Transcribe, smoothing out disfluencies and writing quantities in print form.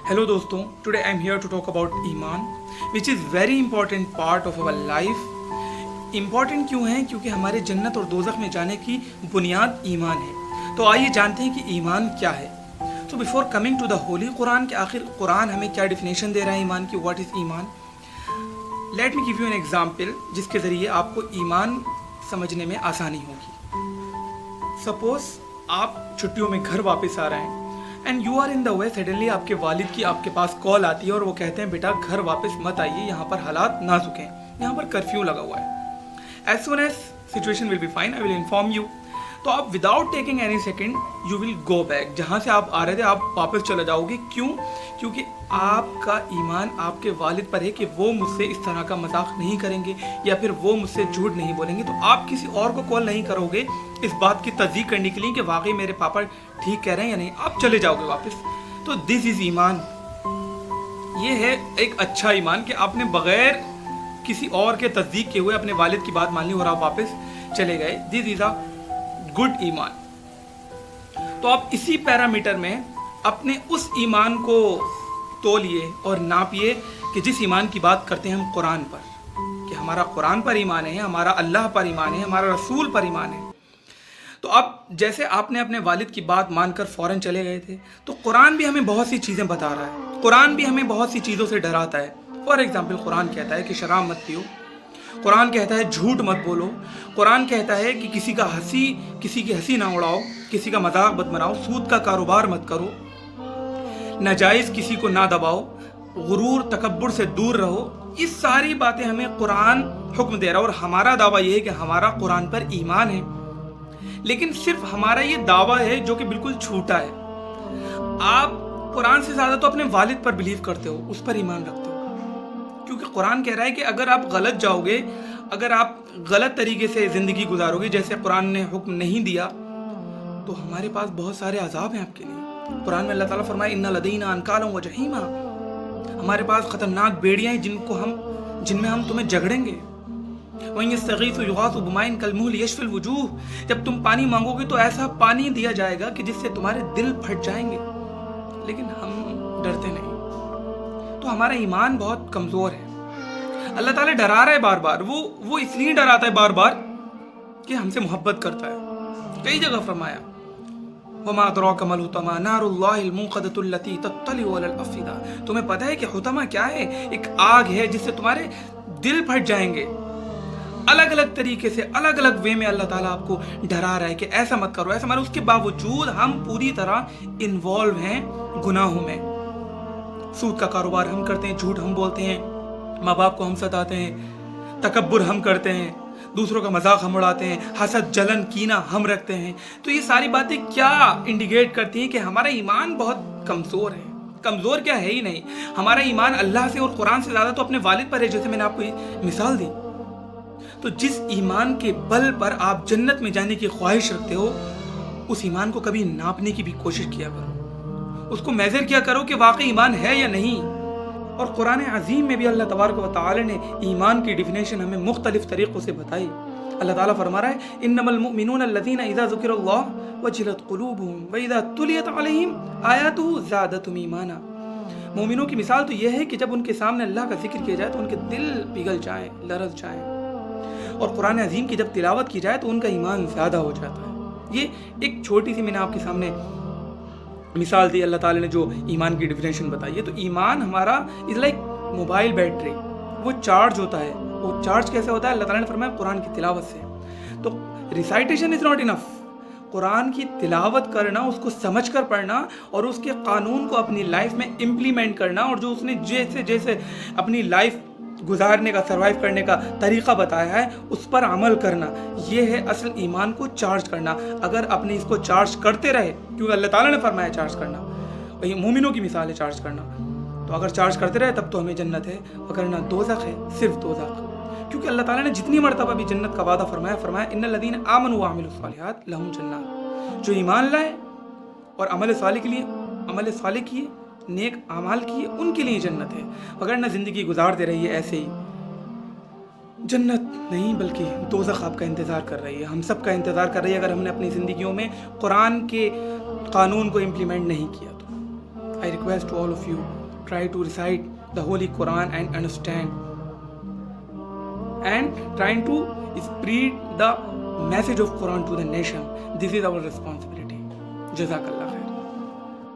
Hello दोस्तों, today I am here to talk about ईमान which is very important part of our life. Important क्यों है? क्योंकि हमारे जन्नत और दोज़ख में जाने की बुनियाद ईमान है। तो आइए जानते हैं कि ईमान क्या है। So before coming to the holy Quran, के आखिर कुरान हमें क्या डिफिनेशन दे रहा है ईमान की, व्हाट इज़ ईमान। Let me give you an example जिसके ज़रिए आपको ईमान समझने में आसानी होगी। सपोज आप छुट्टियों में घर वापस आ रहे हैं and you are in the way, suddenly आपके वालिद की आपके पास कॉल आती है और वो कहते हैं बेटा घर वापस मत आइए, यहाँ पर हालात नाजुक हैं, यहाँ पर कर्फ्यू लगा हुआ है। As soon as situation will be fine I will inform you. तो आप without taking any second you will go back, जहाँ से आप आ रहे थे आप वापस चले जाओगे। क्यों? क्योंकि आपका ईमान आपके वालिद पर है कि वो मुझसे इस तरह का मजाक नहीं करेंगे या फिर वो मुझसे झूठ नहीं बोलेंगे। तो आप किसी और को कॉल नहीं करोगे इस बात की तस्दीक करने के लिए कि वाकई मेरे पापा ठीक कह रहे हैं या नहीं, आप चले जाओगे वापस। तो दिस इज ईमान। ये है एक अच्छा ईमान कि आपने बगैर किसी और के तस्दीक किए हुए अपने वालिद की बात मान ली और आप वापस चले गए। दिस इज अ गुड ईमान। तो आप इसी पैरामीटर में अपने उस ईमान को तोलिए और नापिए कि जिस ईमान की बात करते हैं हम कुरान पर, कि हमारा कुरान पर ईमान है, हमारा अल्लाह पर ईमान है, हमारा रसूल पर ईमान है। तो अब जैसे आपने अपने वालिद की बात मानकर फ़ौरन चले गए थे, तो कुरान भी हमें बहुत सी चीज़ें बता रहा है, कुरान भी हमें बहुत सी चीज़ों से डराता है। फॉर एग्जाम्पल कुरान कहता है कि शराब मत पियो, कुरान कहता है झूठ मत बोलो, कुरान कहता है कि किसी की हंसी ना उड़ाओ, किसी का मजाक मत बनाओ, सूद का कारोबार मत करो, नाजायज़ किसी को ना दबाओ, गुरूर तकब्बुर से दूर रहो। ये सारी बातें हमें कुरान हुक्म दे रहा है और हमारा दावा ये है कि हमारा कुरान पर ईमान है। लेकिन सिर्फ हमारा ये दावा है जो कि बिल्कुल झूठा है। आप कुरान से ज़्यादा तो अपने वालिद पर बिलीव करते हो, उस पर ईमान रखते हो, क्योंकि कुरान कह रहा है कि अगर आप गलत जाओगे, अगर आप गलत तरीके से ज़िंदगी गुजारोगे जैसे कुरान ने हुक्म नहीं दिया, तो हमारे पास बहुत सारे अजाब हैं आपके लिए। कुरान में अल्लाह ताला फरमाए इन्ना लदीना अनकालम व जहीमा, हमारे पास खतरनाक बेड़ियाँ हैं जिनमें हम तुम्हें झगड़ेंगे। वहीं यस्तगीसु युगासु बिमाइन कलमुहल यशफिल वजूह, जब तुम पानी मांगोगे तो ऐसा पानी दिया जाएगा कि जिससे तुम्हारे दिल फट जाएंगे। लेकिन हम डरते नहीं, तो हमारा ईमान बहुत कमज़ोर है। अल्लाह ताला डरा रहा है बार बार, वो इसलिए डराता है बार बार कि हमसे मोहब्बत करता है। कई जगह फरमाया वमा अदराका मल हुतमा नारुल्लाहिल मुक़द्दतुल लती तत्तलिउ अलल अफ़िदा, तुम्हें पता है कि हुतमा क्या है? एक आग है जिससे तुम्हारे दिल फट जाएंगे। अलग अलग तरीके से अलग अलग वे में अल्लाह ताला आपको डरा रहा है कि ऐसा मत करो, ऐसा मत। उसके बावजूद हम पूरी तरह इन्वॉल्व हैं गुनाहों में। सूद का कारोबार हम करते हैं, झूठ हम बोलते हैं, माँ बाप को हम सताते हैं, तकब्बुर हम करते हैं, दूसरों का मजाक हम उड़ाते हैं, हसद जलन कीना हम रखते हैं। तो ये सारी बातें क्या इंडिकेट करती हैं कि हमारा ईमान बहुत कमज़ोर है। कमज़ोर क्या है ही नहीं, हमारा ईमान अल्लाह से और कुरान से ज़्यादा तो अपने वालिद पर है, जैसे मैंने आपको मिसाल दी। तो जिस ईमान के बल पर आप जन्नत में जाने की ख्वाहिश रखते हो, उस ईमान को कभी नापने की भी कोशिश किया करो, उसको मेज़र किया करो कि वाकई ईमान है या नहीं। और कुरान अज़ीम में भी अल्लाह तबारक व तआला ने ईमान की डिफिनेशन हमें मुख्तलिफ तरीक़ों से बताई। अल्लाह ताला फरमा रहा है इन्नमल मुमिनून अल्लज़ीना इज़ा ज़ुकिरल्लाहु वजिलत क़ुलूबुहुम व इज़ा तुलियत अलैहिम आयातुहु ज़ादतहुम ईमाना। मोमिनों की मिसाल तो यह है कि जब उनके सामने अल्लाह का जिक्र किया जाए तो उनके दिल पिघल जाएँ, लरज़ जाएँ, और कुरान अज़ीम की जब तिलावत की जाए तो उनका ईमान ज़्यादा हो जाता है। ये एक छोटी सी मैंने आपके सामने मिसाल दी, अल्लाह ताला ने जो ईमान की डिफिनेशन बताई है। तो ईमान हमारा इज़ लाइक मोबाइल बैटरी, वो चार्ज होता है। वो चार्ज कैसे होता है? अल्लाह ताला ने फरमाया कुरान की तिलावत से। तो recitation is not enough, Quran की तिलावत करना, उसको समझ कर पढ़ना और उसके कानून को अपनी लाइफ में इम्प्लीमेंट करना, और जो उसने जैसे जैसे अपनी लाइफ गुजारने का, सर्वाइव करने का तरीक़ा बताया है उस पर अमल करना, ये है असल ईमान को चार्ज करना। अगर अपने इसको चार्ज करते रहे, क्योंकि अल्लाह ताला ने फरमाया चार्ज करना, वही मोमिनों की मिसाल है चार्ज करना, तो अगर चार्ज करते रहे तब तो हमें जन्नत है, वरना दोज़ख है, सिर्फ दोज़ख। क्योंकि अल्लाह ताला ने जितनी मरतबा भी जन्नत का वादा फरमाया इन्नल लज़ीना आमनू व अमिलुस सालिहात लहुम जन्नात, जो ईमान लाए और अमल सालिह किए, नेक अमाल किए, उनके लिए जन्नत है। वगरना ज़िंदगी गुजारते रहिए ऐसे ही, जन्नत नहीं बल्कि दोज़ख आपका इंतज़ार कर रही है, हम सब का इंतज़ार कर रही है, अगर हमने अपनी ज़िंदगियों में कुरान के कानून को इम्प्लीमेंट नहीं किया तो। I request to all of you, try to recite the Holy Quran and understand, and trying to spread the message of Quran to the nation. This is our responsibility. Jazakallah.